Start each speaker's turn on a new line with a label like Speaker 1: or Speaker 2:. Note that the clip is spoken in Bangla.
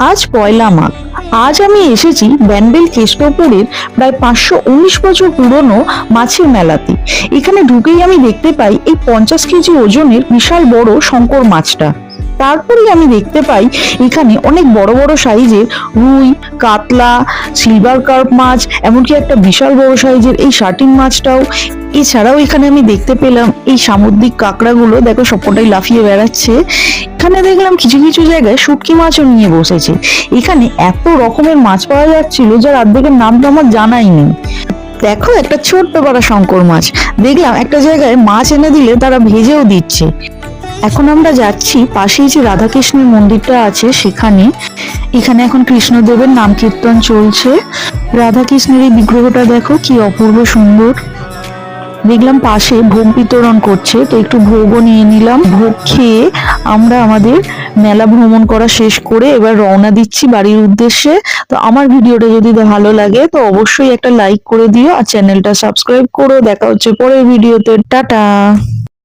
Speaker 1: আজ পয়লা মাঘ। আজ আমি এসেছি ব্যান্ডেল কেষ্টপুরের প্রায় 519 বছর পুরনো মাছের মেলাতে। এখানে ঢুকেই আমি দেখতে পাই এই 50 কেজি ওজনের বিশাল বড় শঙ্কর মাছটা। তারপরে আমি দেখতে পাই এখানে অনেক বড় বড় সাইজের রুই, কাতলা, সিলভার কার্প মাছ, এমনকি একটা বিশাল বড় সাইজের এই শার্টিং মাছটাও। এছাড়াও এখানে আমি দেখতে পেলাম এই সামুদ্রিক কাঁকড়াগুলো, দেখো সবকটাই লাফিয়ে বেড়াচ্ছে। এখানে দেখলাম কিছু কিছু জায়গায় শুটকি মাছও নিয়ে বসেছে। এখানে এত রকমের মাছ পাওয়া যাচ্ছিল যার অর্ধেকের নাম তো আমার জানাই নেই। দেখো একটা ছোট্ট পাড়া শঙ্কর মাছ, দেখলাম একটা জায়গায় মাছ এনে দিলে তারা ভেজেও দিচ্ছে। এখন আমরা যাচ্ছি পাশেই যে রাধাকৃষ্ণের মন্দিরটা আছে সেখানে। এখানে এখন কৃষ্ণদেবের নাম কীর্তন চলছে। রাধাকৃষ্ণের এই বিগ্রহটা দেখো কি অপূর্ব সুন্দর। দেখলাম পাশে ভোগ বিতরণ করছে, তো একটু ভোগও নিয়ে নিলাম। ভোগ খেয়ে আমরা আমাদের মেলা ভ্রমণ করা শেষ করে এবার রওনা দিচ্ছি বাড়ির উদ্দেশ্যে। তো আমার ভিডিওটা যদি ভালো লাগে তো অবশ্যই একটা লাইক করে দিও আর চ্যানেলটা সাবস্ক্রাইব করো। দেখা হচ্ছে পরের ভিডিওতে। টাটা।